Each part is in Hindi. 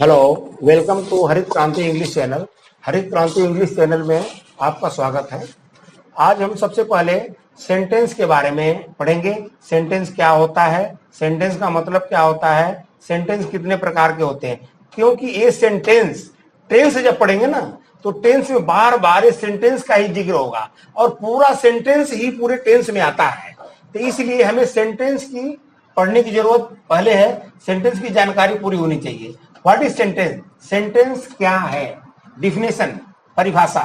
हेलो, वेलकम टू हरित क्रांति इंग्लिश चैनल। हरित क्रांति इंग्लिश चैनल में आपका स्वागत है। आज हम सबसे पहले सेंटेंस के बारे में पढ़ेंगे। सेंटेंस क्या होता है, सेंटेंस का मतलब क्या होता है, सेंटेंस कितने प्रकार के होते हैं। क्योंकि ये सेंटेंस टेंस जब पढ़ेंगे ना तो टेंस में बार बार ये सेंटेंस का ही जिक्र होगा और पूरा सेंटेंस ही पूरे टेंस में आता है। तो इसलिए हमें सेंटेंस की पढ़ने की जरूरत पहले है। सेंटेंस की जानकारी पूरी होनी चाहिए। What is sentence? सेंटेंस क्या है? डिफिनेशन, परिभाषा।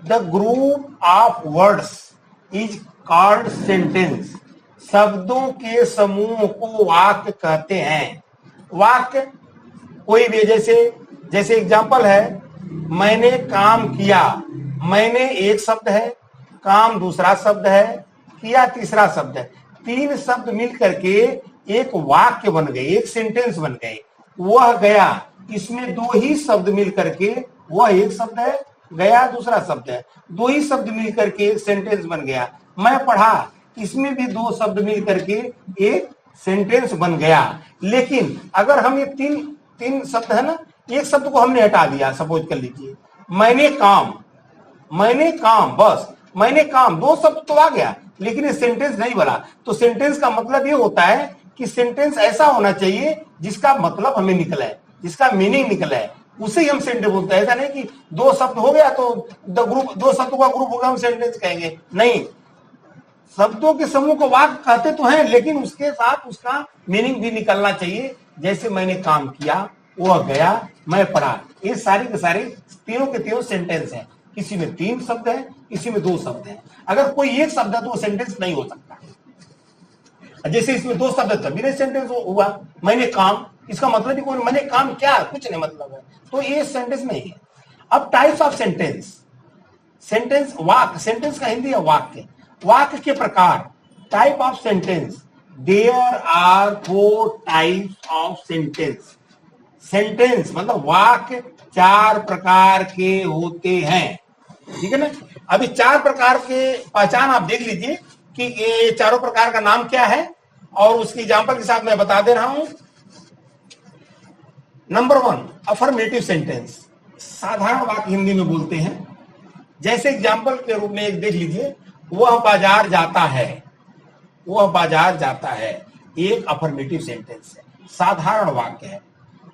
The group of words is called sentence. शब्दों के समूह को वाक्य कहते हैं। वाक्य कोई भी, जैसे एग्जांपल है, मैंने काम किया। मैंने एक शब्द है, काम दूसरा शब्द है, किया तीसरा शब्द है। तीन शब्द मिल करके एक वाक्य बन गए, एक सेंटेंस बन गए। वह गया, इसमें दो ही शब्द मिल करके, वह एक शब्द है, गया दूसरा शब्द है, दो ही शब्द मिल करके एक सेंटेंस बन गया। मैं पढ़ा, इसमें भी दो शब्द मिल करके एक सेंटेंस बन गया। लेकिन अगर हम ये तीन शब्द है ना, एक शब्द को हमने हटा दिया, सपोज कर लीजिए मैंने काम, बस मैंने काम, दो शब्द तो आ गया लेकिन ये सेंटेंस नहीं बना। तो सेंटेंस का मतलब ये होता है कि सेंटेंस ऐसा होना चाहिए जिसका मतलब हमें निकला है, जिसका मीनिंग निकला है, उसे ही हम सेंटेंस बोलते हैं। ऐसा नहीं कि दो शब्द हो गया तो द ग्रुप, दो शब्दों का ग्रुप होगा हम सेंटेंस कहेंगे, नहीं। शब्दों के समूह को वाक्य कहते तो हैं लेकिन उसके साथ उसका मीनिंग भी निकलना चाहिए। जैसे मैंने काम किया, वह गया, मैं पढ़ा, ये सारे के सारे तीनों के तीनों सेंटेंस हैं। किसी में तीन शब्द है, किसी में दो शब्द है। अगर कोई एक शब्द है तो वो सेंटेंस नहीं हो सकता। जैसे इसमें दो शब्द तभी नहीं सेंटेंस हुआ। मैंने काम, इसका मतलब ही कोई, मैंने काम क्या, कुछ नहीं मतलब है, तो ये सेंटेंस नहीं है। अब टाइप्स ऑफ सेंटेंस। सेंटेंस, वाक्य, सेंटेंस का हिंदी है वाक्य। वाक्य के प्रकार, type of sentence. There are 4 types of sentence. Sentence मतलब वाक्य 4 प्रकार के होते हैं, ठीक है ना। अभी 4 प्रकार के पहचान आप देख लीजिए कि ये चारों प्रकार का नाम क्या है और उसकी एग्जांपल के साथ मैं बता दे रहा हूं। Number 1, affirmative sentence. साधारण वाक्य हिंदी में बोलते हैं। जैसे एग्जांपल के रूप में एक देख लीजिए, वह बाजार जाता है, वह बाजार जाता है, एक अफर्मेटिव सेंटेंस है, साधारण वाक्य है।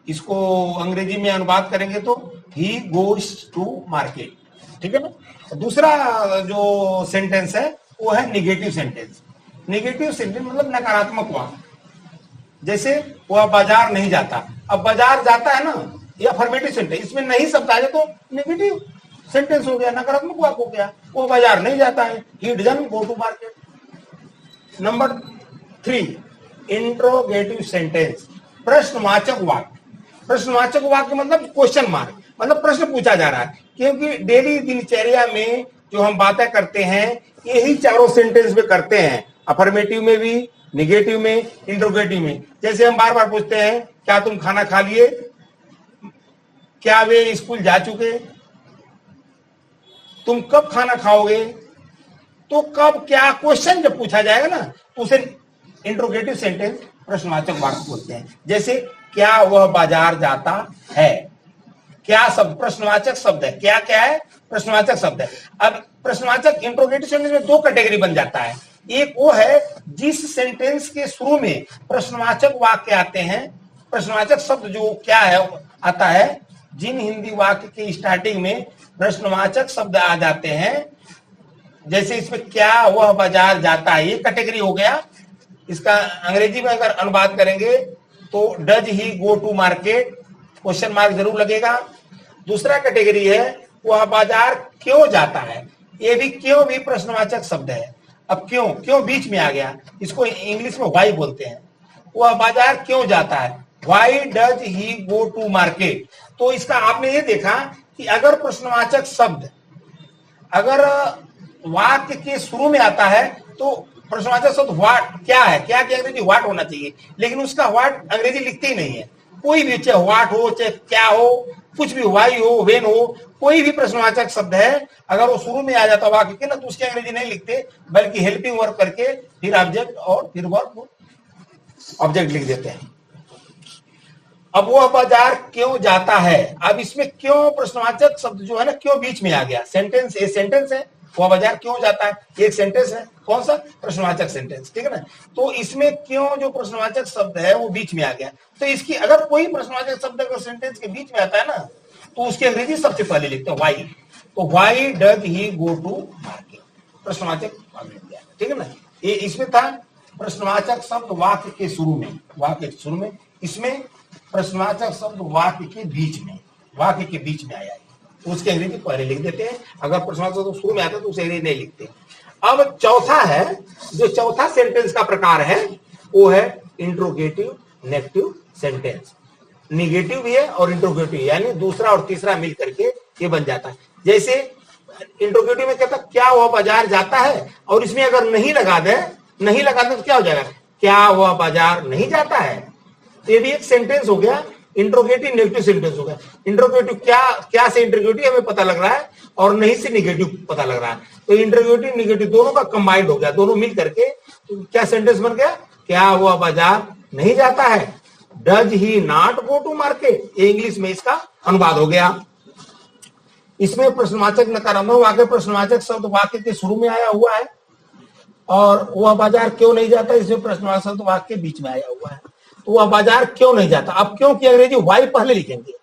इसको अंग्रेजी में अनुवाद करेंगे तो ही गोज टू मार्केट, ठीक है ना। दूसरा जो सेंटेंस है वो है निगेटिव सेंटेंस। निगेटिव सेंटेंस मतलब नकारात्मक वाक्य। जैसे वह बाजार नहीं जाता, अब बाजार जाता है ना, ये अफर्मेटिव सेंटेंस, इसमें नहीं शब्द आ जाए तो नेगेटिव सेंटेंस हो गया, नकारात्मक वाक्य हो गया। वो बाजार नहीं जाता है, he doesn't go to market. Number 3, interrogative sentence, प्रश्नवाचक वाक्य। प्रश्नवाचक वाक्य मतलब क्वेश्चन मार्क, मतलब प्रश्न पूछा जा रहा है। क्योंकि डेली दिनचर्या में जो हम बातें करते हैं यही चारों सेंटेंस में करते हैं, अफर्मेटिव में भी, निगेटिव में, इंट्रोगेटिव में। जैसे हम बार बार पूछते हैं, क्या तुम खाना खा लिए, क्या वे स्कूल जा चुके, तुम कब खाना खाओगे। तो कब, क्या, क्वेश्चन जब पूछा जाएगा ना तो उसे इंट्रोगेटिव सेंटेंस, प्रश्नवाचक वाक्य बोलते हैं। जैसे क्या वह बाजार जाता है, क्या शब्द प्रश्नवाचक शब्द है, क्या क्या है, प्रश्नवाचक शब्द है। अब प्रश्नवाचक इंट्रोगेटिव सेंटेंस में 2 कैटेगरी बन जाता है। एक वो है जिस सेंटेंस के शुरू में प्रश्नवाचक वाक्य आते हैं, प्रश्नवाचक शब्द जो क्या है आता है, जिन हिंदी वाक्य के स्टार्टिंग में प्रश्नवाचक शब्द आ जाते हैं, जैसे इसमें क्या वह बाजार जाता है, ये कैटेगरी हो गया। इसका अंग्रेजी में अगर अनुवाद करेंगे तो does he go to market, question mark जरूर लगेगा। दूसरा कैटेगरी है वह बाजार क्यों जाता है, ये भी क्यों भी प्रश्नवाचक शब्द है। अब क्यों बीच में आ गया, इसको इंग्लिश में व्हाई बोलते हैं। वह बाजार क्यों जाता है, why does he go to market. तो इसका आपने ये देखा कि अगर प्रश्नवाचक शब्द अगर वाक्य के शुरू में आता है तो प्रश्नवाचक शब्द व्हाट, क्या है, क्या की अंग्रेजी व्हाट होना चाहिए, लेकिन उसका व्हाट अंग्रेजी लिखते ही नहीं है। कोई भी, चाहे व्हाट हो, चाहे क्या हो, कुछ भी, वाई हो, वेन हो, कोई भी प्रश्नवाचक शब्द है अगर वो शुरू में आ जाता वाक्य के ना तो उसकी अंग्रेजी नहीं लिखते, बल्कि हेल्पिंग वर्ब करके फिर ऑब्जेक्ट और फिर वर्ब ऑब्जेक्ट लिख देते हैं। अब वह बाजार क्यों जाता है, अब इसमें क्यों प्रश्नवाचक शब्द जो है ना क्यों बीच में आ गया। सेंटेंस, ये सेंटेंस है, वह बाजार क्यों जाता है, ये एक सेंटेंस है, कौन सा, प्रश्नवाचक सेंटेंस, ठीक है ना। तो इसमें क्यों जो प्रश्नवाचक शब्द है वो बीच में आ गया। तो इसकी अगर कोई प्रश्नवाचक शब्द अगर सेंटेंस के बीच में आता है ना तो उसकी अंग्रेजी सबसे पहले लिखते हैं वाई। तो why does he go to market, प्रश्नवाचक अंग्रेजी, ठीक है ना। ये इसमें था प्रश्नवाचक शब्द वाक्य के शुरू में, वाक्य के शुरू में, इसमें प्रश्नवाचक शब्द वाक्य के बीच में, वाक्य के बीच में आया है तो उसके अंग्रेजी पहले लिख देते हैं। अगर प्रश्नवाचक शब्द शुरू में आता है तो उसे अंग्रेजी नहीं लिखते। अब चौथा है, जो चौथा सेंटेंस का प्रकार है वो है इंट्रोगेटिव नेगेटिव सेंटेंस। निगेटिव भी है और इंट्रोगेटिव, यानी दूसरा और तीसरा मिल करके ये बन जाता है। जैसे इंट्रोगेटिव में कहता क्या वह बाजार जाता है, और इसमें अगर नहीं लगा दे तो क्या हो जाएगा, क्या वह बाजार नहीं जाता है। तो ये भी एक सेंटेंस हो गया, इंट्रोगेटिव नेगेटिव सेंटेंस हो गया। इंट्रोगेटिव क्या से इंट्रोगेटिव हमें पता लग रहा है और नहीं से निगेटिव पता लग रहा है, तो इंट्रोगेटिव निगेटिव दोनों का कंबाइंड हो गया, दोनों मिल करके तो क्या सेंटेंस बन गया, क्या वह बाजार नहीं जाता है। Does he not go to market, ये इंग्लिश में इसका अनुवाद हो गया। इसमें प्रश्नवाचक नकारात्मक वाक्य प्रश्नवाचक शब्द वाक्य के शुरू में आया हुआ है, और वह बाजार क्यों नहीं जाता इसमें प्रश्नवाचक शब्द वाक्य के बीच में आया हुआ है। तो वह बाजार क्यों नहीं जाता, अब क्यों की अंग्रेजी वाई पहले लिखेंगे,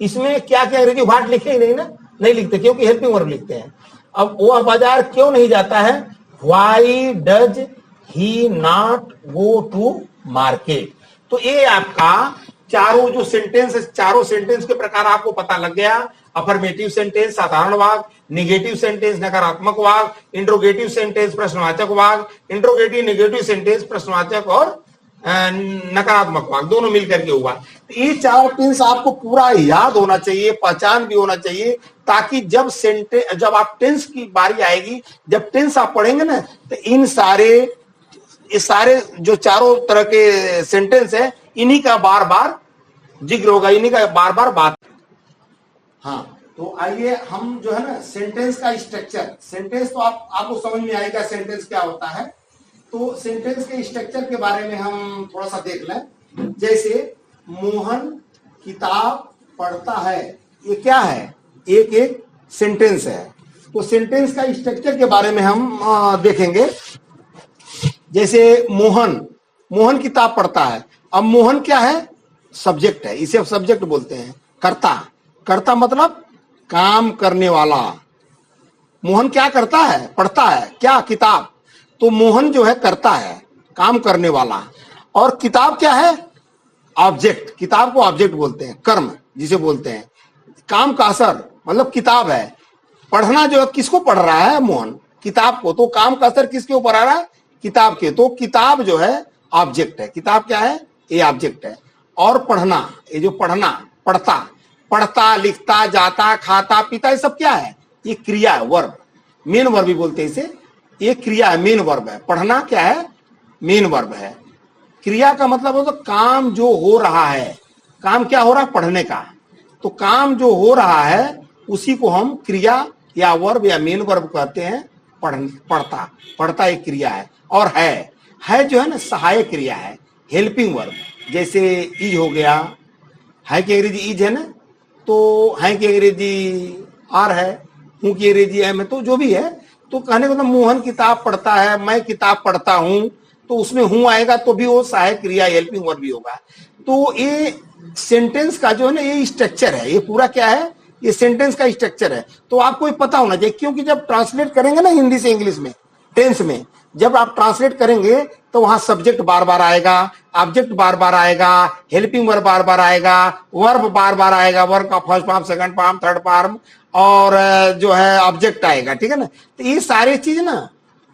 इसमें क्या अंग्रेजी व्हाट लिखे ही नहीं ना, नहीं लिखते क्योंकि हेल्पिंग वर्ब लिखते हैं। अब वह बाजार क्यों नहीं जाता है, why does he not go to market. तो ये आपका चारों जो सेंटेंस है, चारों सेंटेंस के प्रकार आपको पता लग गया। अफर्मेटिव सेंटेंस साधारण वाक्य, निगेटिव सेंटेंस नकारात्मक वाक्य, इंट्रोगेटिव सेंटेंस प्रश्नवाचक वाक्य, इंट्रोगेटिव नेगेटिव सेंटेंस प्रश्नवाचक और नकारात्मक वाक्य दोनों मिलकर के हुआ। तो ये चारों टेंस आपको पूरा याद होना चाहिए, पहचान भी होना चाहिए, ताकि जब आप टेंस की बारी आएगी, जब टेंस आप पढ़ेंगे ना तो ये सारे जो चारों तरह के सेंटेंस है इन्हीं का बार बार जिक्र होगा, इन्हीं का बार बार बात। हाँ, तो आइए हम जो है ना सेंटेंस का स्ट्रक्चर, सेंटेंस तो आपको समझ में आएगा सेंटेंस क्या होता है। तो सेंटेंस के स्ट्रक्चर के बारे में हम थोड़ा सा देख लें। जैसे मोहन किताब पढ़ता है, ये क्या है, एक सेंटेंस है। तो सेंटेंस का स्ट्रक्चर के बारे में हम देखेंगे। जैसे मोहन किताब पढ़ता है, अब मोहन क्या है, सब्जेक्ट है, इसे सब्जेक्ट बोलते हैं। करता मतलब काम करने वाला। मोहन क्या करता है, पढ़ता है क्या, किताब। तो मोहन जो है करता है, काम करने वाला। और किताब क्या है, ऑब्जेक्ट, किताब को ऑब्जेक्ट बोलते हैं, कर्म जिसे बोलते हैं। काम का असर मतलब किताब है। पढ़ना जो है किसको पढ़ रहा है, मोहन, किताब को। तो काम का असर किसके ऊपर आ रहा है, किताब के। तो किताब जो है ऑब्जेक्ट है, किताब क्या है, ये ऑब्जेक्ट है। और पढ़ना, ये जो पढ़ता लिखता जाता खाता पीता, ये सब क्या है, ये क्रिया है, वर्ब, मेन वर्ब भी बोलते हैं इसे। ये क्रिया है, मेन वर्ब है। पढ़ना क्या है, मेन वर्ब है। क्रिया का मतलब हो तो काम जो हो रहा है, काम क्या हो रहा है, पढ़ने का। तो काम जो हो रहा है उसी को हम क्रिया या वर्ब या मेन वर्ब कहते हैं। पढ़ता एक क्रिया है। और है जो है ना सहायक क्रिया है, हेल्पिंग वर्ब। जैसे इज हो गया, है की अंग्रेजी इज है ना, तो है की अंग्रेजी आर है, हूं की अंग्रेजी है में, तो जो भी है। तो कहने को तो मोहन किताब पढ़ता है, मैं किताब पढ़ता हूं, तो उसमें हूं आएगा तो भी वो सहायक क्रिया हेल्पिंग वर्ब भी होगा। तो ये सेंटेंस का जो है ना ये स्ट्रक्चर है, ये पूरा क्या है, ये सेंटेंस का स्ट्रक्चर है। तो आपको ये पता होना चाहिए, क्योंकि जब ट्रांसलेट करेंगे ना हिंदी से इंग्लिश में, टेंस में जब आप ट्रांसलेट करेंगे तो वहां सब्जेक्ट बार बार आएगा, ऑब्जेक्ट बार बार आएगा, हेल्पिंग वर्ब बार बार आएगा, वर्ब बार बार आएगा, वर्ब का first form, second form, third form, और जो है ऑब्जेक्ट आएगा, ठीक है ना। तो ये सारे चीज ना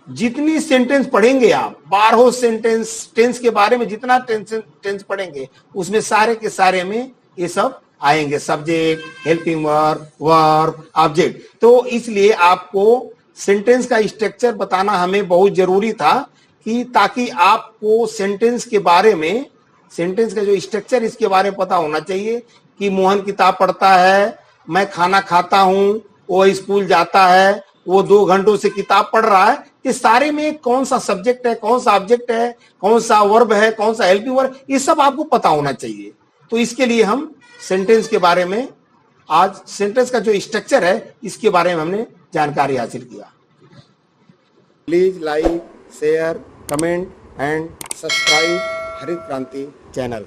जितनी सेंटेंस पढ़ेंगे आप, 12 सेंटेंस टेंस के बारे में जितना टेंस पढ़ेंगे उसमें सारे के सारे में ये सब आएंगे, subject, helping verb, verb, object. तो इसलिए आपको सेंटेंस का स्ट्रक्चर बताना हमें बहुत जरूरी था, कि ताकि आपको सेंटेंस के बारे में, सेंटेंस का जो स्ट्रक्चर इसके बारे में पता होना चाहिए। कि मोहन किताब पढ़ता है, मैं खाना खाता हूं, वो स्कूल जाता है, वो 2 घंटों से किताब पढ़ रहा है। इस सारे में कौन सा सब्जेक्ट है, कौन सा ऑब्जेक्ट है, कौन सा वर्ब है, कौन सा हेल्पिंग वर्ब, ये सब आपको पता होना चाहिए। तो इसके लिए हम सेंटेंस के बारे में, आज सेंटेंस का जो स्ट्रक्चर है इसके बारे में हमने जानकारी हासिल किया। Please like, share, comment and subscribe हरित क्रांति चैनल।